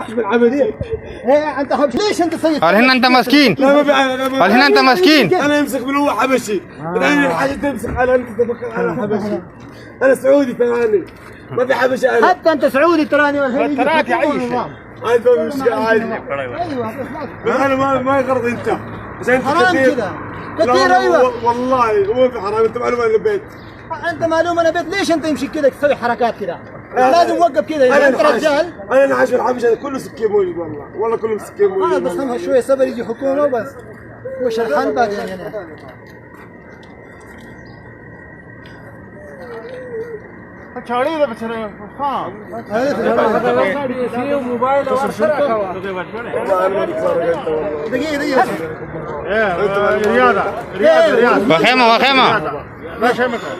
تحش بالعمليه. ايه انت ليش انت سيد؟ قال هنا انت مسكين. قال هنا انت مسكين. انا امسك من هو حبشي. بعدين الحاجه تمسك على انت تفكر على حبشي. انا سعودي تراني ما في حبشي انا. حتى انت سعودي تراني تراك يعيش. هاي ما مشكله عادي. ايوه بس انا ما يغرض انت. عشان حرام كذا كثير. ايوه والله مو في حرام. انت معلومه انا بيت. انت معلومه انا بيت. ليش انت يمشي كذا تسوي حركات كذا؟ لازم توقف كذا. اذا انت رجال. انا نحاش الحبش هذا كله سكين موجود والله كله سكين موجود. بس هم شويه صبر يجي حكومه وبس. وش الحل باقي هنا؟ छाड़ी दे बच्चे हां في موبايل دقيقه رياضه وخيمه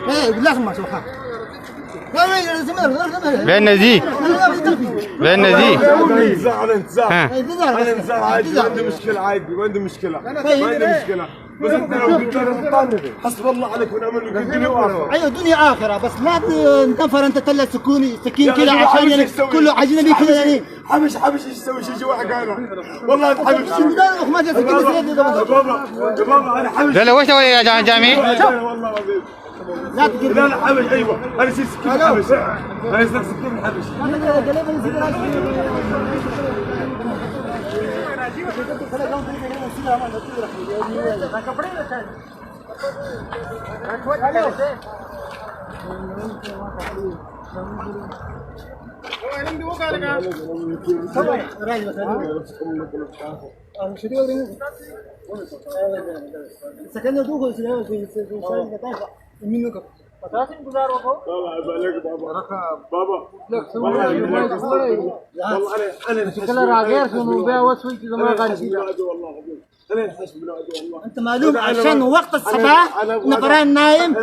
ايه لازم ما سوحها. بين نزيه عادي. ما عندي مشكله عادي. ما عندي مشكله بس انت لو قلت حسب الله عليك ونعم الدنيا واخره. ايوه دنيا اخره بس لا تنفر انت تلا سكين كذا عشان يعني كله اجنبي كذا يعني. حبش ايش يسوي شيء جوا حقنا والله حبش. ما جا سكين يا بابا انا حبش. لا وش تسوي يا جامي؟ والله العظيم لا تقول لا حبش. ايوه انا شيء سكين حبش. انا سكين حبش. انت معلوم عشان وقت الصباح نفران نايم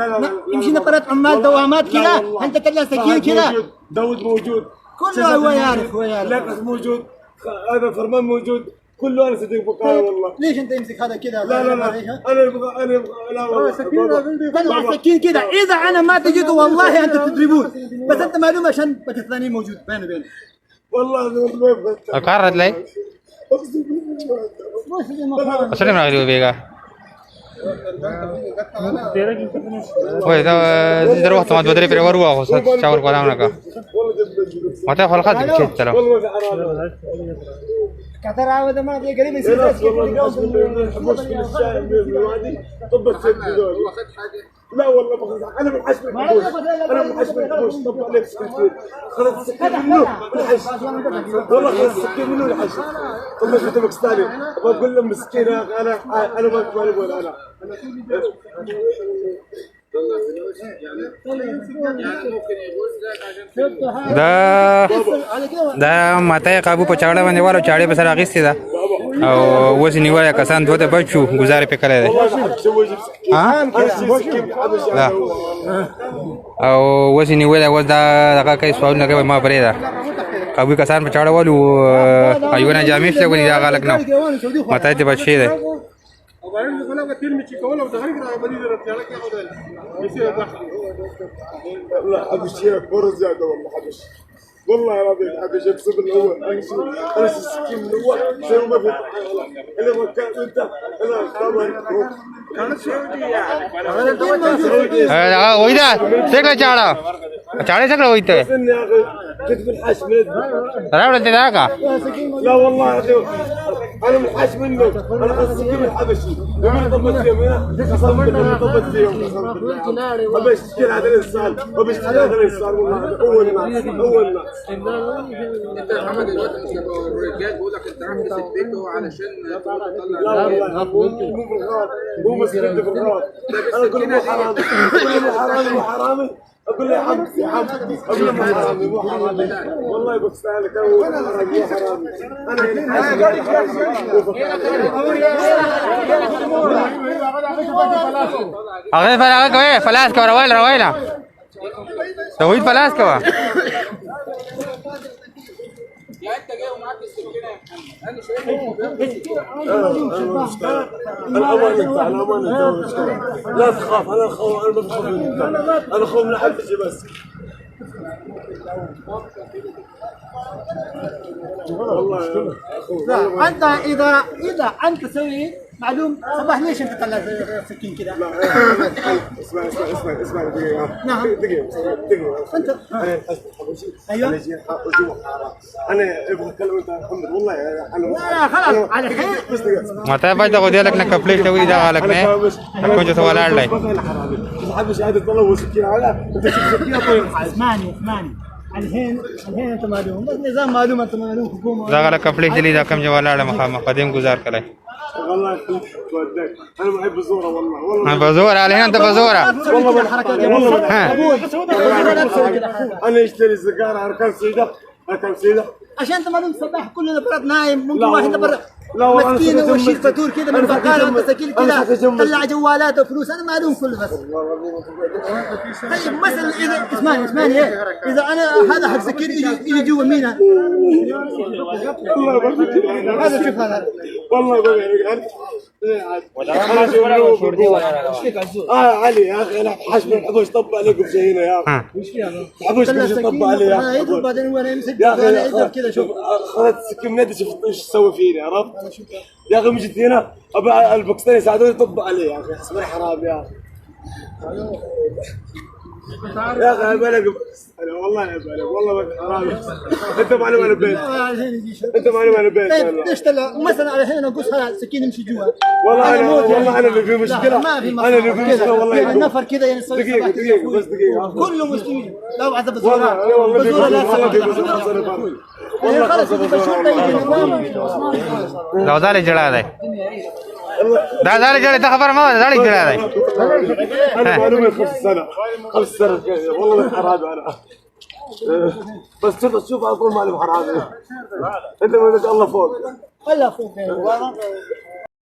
يمشي نفرات عمال دوامات كذا. انت تلا سكين كذا. داود موجود كله هو يعرف لقص موجود. هذا فرمان موجود كله. انا صديق بقايا والله. ليش انت يمسك هذا كذا؟ لا انا ابغى لا والله طلع سكين كذا. اذا انا ما تجد والله انت تضربون. بس انت معلومه عشان باكستاني موجود بيني والله ما يبغى. القارة لي أصلاً ما أقدر بيجا. وين ده روح تمام بدري في الوروا خلاص شاور قلنا نكا. ما تعرف خلاص كيف ترى. كثر هذا ما في قريب يصير. لا والله انا من حشم الحبوش. انا من حشم الحبوش. طب عليك سكين خلاص السكين منه الحش. والله خلاص السكين منه الحش. طب انت باكستاني بقول لهم مسكين. انا ما ابغى انا دا ماته قابو په چاړه باندې والو چاړې په سر اغېستې ده او اوس نیولې کسان دوه د بچو گزارې په کړې ده او اوس نیولې اوس دا دغه کوي سوال نه کوي ما پرې ده قابو کسان په چاړه والو ایونه جامې شته ولې دا غلط نه ماته دې بچي ده وبعدين بقولها كلمة شيكولا ودخلك على بديل الرجالة كده وده يصير دخل. لا حبش هي كورة زيادة والله حبش. والله يا ربي حبش اقسم بالله انا السكين من اول زي ما في الا ما كان انت انا خابر كان سعودي يعني وही ده سكلا चाड़े सकला वही तो كتف الحش من रावण ते का لا والله انا منحاش منه. انا السكين الحبشي من ضبط فيهم هنا ضبط فيهم ما بشتكي هذا الانسان ما بشتكي هذا الانسان والله اول ناس انت محمد دلوقتي الرجال بيقول لك انت راح تسيب بيته علشان تطلع. لا والله مو بالغلط مو مسكين بالغلط. انا اقول له حرامي اقول له يا حمد اقول له حرامي مو حرامي والله بستاهلك انا حرامي انا اغه فلاس کا روایلا توحید فلاس کا يعني انت جاي ومعاك السكينه انا شايف الامان لا تخاف. انا ما بخاف منك. انا خوف من حبشي بس. والله لا انت اذا انت تسوي معلوم صباح ليش انت طلعت السكين كذا؟ اسمع دقيقة. نعم. دقيقة. انت أنا ايوه أنا ابغى أتكلم أنت محمد والله أنا لا خلاص على الحين مata baca ko dia lak na complete ko ida galak ne ko jo sawala lay حاب شهادة والله وسكين على أنت سكين طيب اسمعني الحين انت معلوم بس نظام معلوم انت معلوم حكومه da galak complete li da kam jo wala la ma qadim guzar kalay والله ودك أنا ما أحب الزورة والله ma bazora alhin anta bazora والله بالحركات والله ها أنا أشتري سيجارة أركان سيدة عشان انت معلوم صباح كل برات نايم ممكن لا واحد والله. برا لا والله أنا مسكين ساكن ويشيل جنب فاتور كذا من أنا ساكن بقاله جنب- مساكين أنا كذا ساكن جنب- طلع جوالات وفلوس انا معلوم كله بس طيب مثلا اذا اسمعني اذا انا هذا حق سكين يجي جوا مين هذا؟ والله بفكر هذا شوف هذا والله علي يا اخي انا حاج ما نحبوش طب عليكم شيء هنا يا اخي نحبوش طب علي يا اخي يضرب بعدين وانا يمسك يا اخي يضرب كذا شوف خذت السكين من يدي شفت ايش تسوي فيني عرفت؟ يا اخي مجيت هنا ابى الباكستاني يساعدوني طب علي يا اخي احسبني حرام يا اخي يا اخي عيب عليك انا والله عيب عليك والله ما حرام انت معلوم انا بيت الحين يجي شوف انت معلوم انا بيت طيب والله. ليش طلع مثلا على الحين اقص هذا السكين يمشي جوا والله انا موت يعني. والله انا اللي في مشكله لا ما في انا اللي في مشكله والله يعني يا نفر كذا يعني يسوي دقيقه صباح كذا دقيقه يفوز. بس دقيقه كله مسلمين لو عذب والله الزهراء انا والله في الزهراء لا والله في سبب والله خلاص خلص يجي الشرطه يجي da dale jada day da dale jada ta khabar ma dale jada day انا معلومه 5 سنه والله ما حرام انا بس شوف على طول معلوم حرام انت ما الله فوق ولا فوق